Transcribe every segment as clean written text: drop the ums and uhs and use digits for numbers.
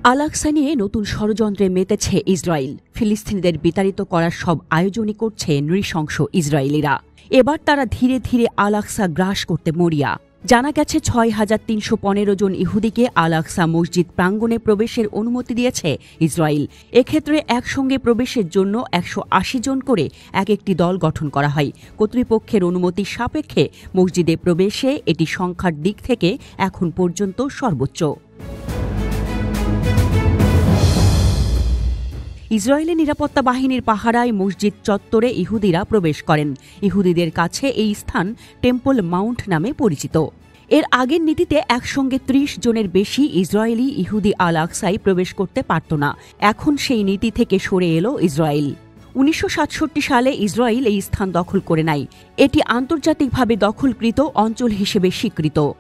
Al Aqsa নিয়ে নতুন ষড়যন্ত্রে মেতেছে ইসরায়েল। ফিলিস্তিনিদের বিতাড়িত করার সব আয়োজনই করছে নৃশংস ইসরায়েলিরা। এবার তারা ধীরে ধীরে আল-আকসা গ্রাস করতে মরিয়া। জানা গেছে ৬,৩১৫ জন ইহুদিকে আল-আকসা মসজিদ প্রাঙ্গণে প্রবেশের অনুমতি দিয়েছে ইসরায়েল। এক্ষেত্রে একসঙ্গে প্রবেশের জন্য ১৮০ জন করে এক একটি দল গঠন করা হয়। কর্তৃপক্ষের অনুমতি সাপেক্ষে মসজিদে প্রবেশে এটি সংখ্যার দিক থেকে এখন পর্যন্ত সর্বোচ্চ। ইসরায়েলের নিরাপত্তা বাহিনীর পাহারায় মসজিদ চত্বরে ইহুদিরা প্রবেশ করেন। ইহুদিদের কাছে এই স্থান টেম্পল মাউন্ট নামে পরিচিত। এর আগের নীতিতে একসঙ্গে ৩০ জনের বেশি ইসরায়েলি ইহুদি আল-আকসায় প্রবেশ করতে পারত না। এখন সেই নীতি থেকে সরে এলো ইসরায়েল। ১৯৬৭ সালে ইসরায়েল এই স্থান দখল করে নেয়। এটি আন্তর্জাতিকভাবে দখলকৃত অঞ্চল হিসেবে স্বীকৃত।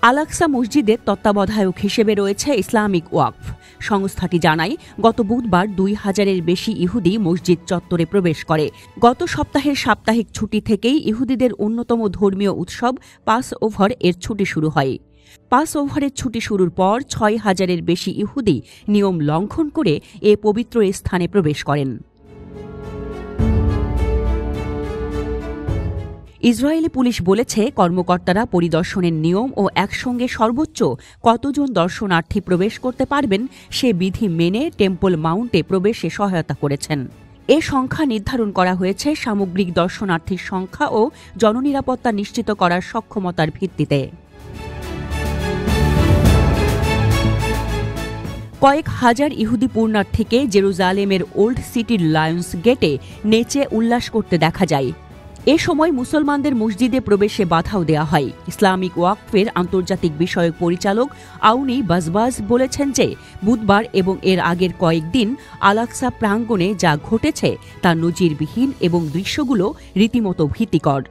আল-আকসা মসজিদের তত্ত্বাবধায়ক হিসেবে রয়েছে ইসলামিক ওয়াকফ। সংস্থাটি জানায়, গত বুধবার ২,০০০-এর বেশি ইহুদি মসজিদ চত্বরে প্রবেশ করে। গত সপ্তাহের সাপ্তাহিক ছুটি থেকেই ইহুদিদের অন্যতম ধর্মীয় উৎসব পাস ওভার এর ছুটি শুরু হয়। পাস ওভারের ছুটি শুরুর পর ৬,০০০-এর বেশি ইহুদি নিয়ম লঙ্ঘন করে এ পবিত্র স্থানে প্রবেশ করেন। ইসরায়েলি পুলিশ বলেছে, কর্মকর্তারা পরিদর্শনের নিয়ম ও একসঙ্গে সর্বোচ্চ কতজন দর্শনার্থী প্রবেশ করতে পারবেন সে বিধি মেনে টেম্পল মাউন্টে প্রবেশে সহায়তা করেছেন। এ সংখ্যা নির্ধারণ করা হয়েছে সামগ্রিক দর্শনার্থীর সংখ্যা ও জননিরাপত্তা নিশ্চিত করার সক্ষমতার ভিত্তিতে। কয়েক হাজার ইহুদি পুণ্যার্থীকে জেরুজালেমের ওল্ড সিটির লায়ন্স গেটে নেচে উল্লাস করতে দেখা যায়। এ সময় মুসলমানদের মসজিদে প্রবেশে বাধাও দেওয়া হয়। ইসলামিক ওয়াকফের আন্তর্জাতিক বিষয়ক পরিচালক আউনি বাজবাজ বলেছেন যে, বুধবার এবং এর আগের কয়েকদিন আল-আকসা প্রাঙ্গণে যা ঘটেছে তা নজিরবিহীন এবং দৃশ্যগুলো রীতিমতো ভীতিকর।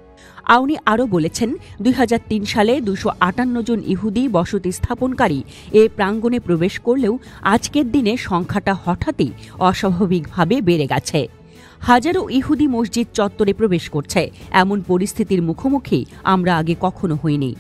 আউনি আরও বলেছেন, ২০০৩ সালে ২৫৮ জন ইহুদি বসতি স্থাপনকারী এ প্রাঙ্গণে প্রবেশ করলেও আজকের দিনে সংখ্যাটা হঠাৎই অস্বাভাবিকভাবে বেড়ে গেছে। হাজারো ইহুদি মসজিদ চত্বরে প্রবেশ করছে। এমন পরিস্থিতির মুখোমুখি আমরা আগে কখনো হইনি।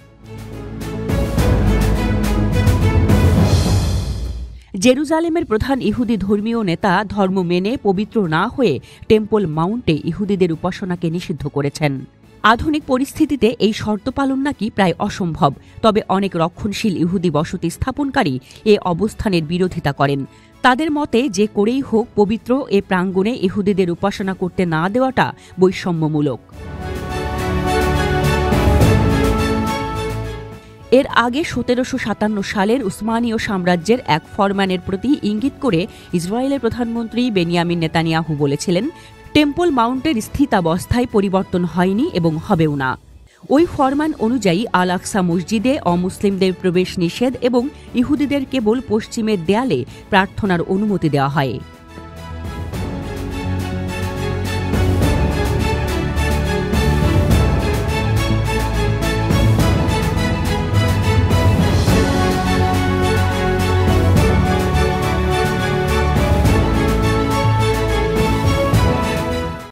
জেরুজালেমের প্রধান ইহুদি ধর্মীয় নেতা ধর্ম মেনে পবিত্র না হয়ে টেম্পল মাউন্টে ইহুদিদের উপাসনাকে নিষিদ্ধ করেছেন। আধুনিক পরিস্থিতিতে এই শর্ত পালন নাকি প্রায় অসম্ভব। তবে অনেক রক্ষণশীল ইহুদি বসতি স্থাপনকারী এ অবস্থানের বিরোধিতা করেন। তাদের মতে, যে করেই হোক পবিত্র এ প্রাঙ্গণে ইহুদিদের উপাসনা করতে না দেওয়াটা বৈষম্যমূলক। এর আগে ১৭৫৭ সালের উসমানীয় সাম্রাজ্যের এক ফরম্যানের প্রতি ইঙ্গিত করে ইসরায়েলের প্রধানমন্ত্রী বেনিয়ামিন নেতানিয়াহু বলেছিলেন, টেম্পল মাউন্টের স্থিতাবস্থায় পরিবর্তন হয়নি এবং হবেও না। ওই ফরমান অনুযায়ী আল-আকসা মসজিদে অমুসলিমদের প্রবেশ নিষেধ এবং ইহুদিদের কেবল পশ্চিমের দেয়ালে প্রার্থনার অনুমতি দেওয়া হয়।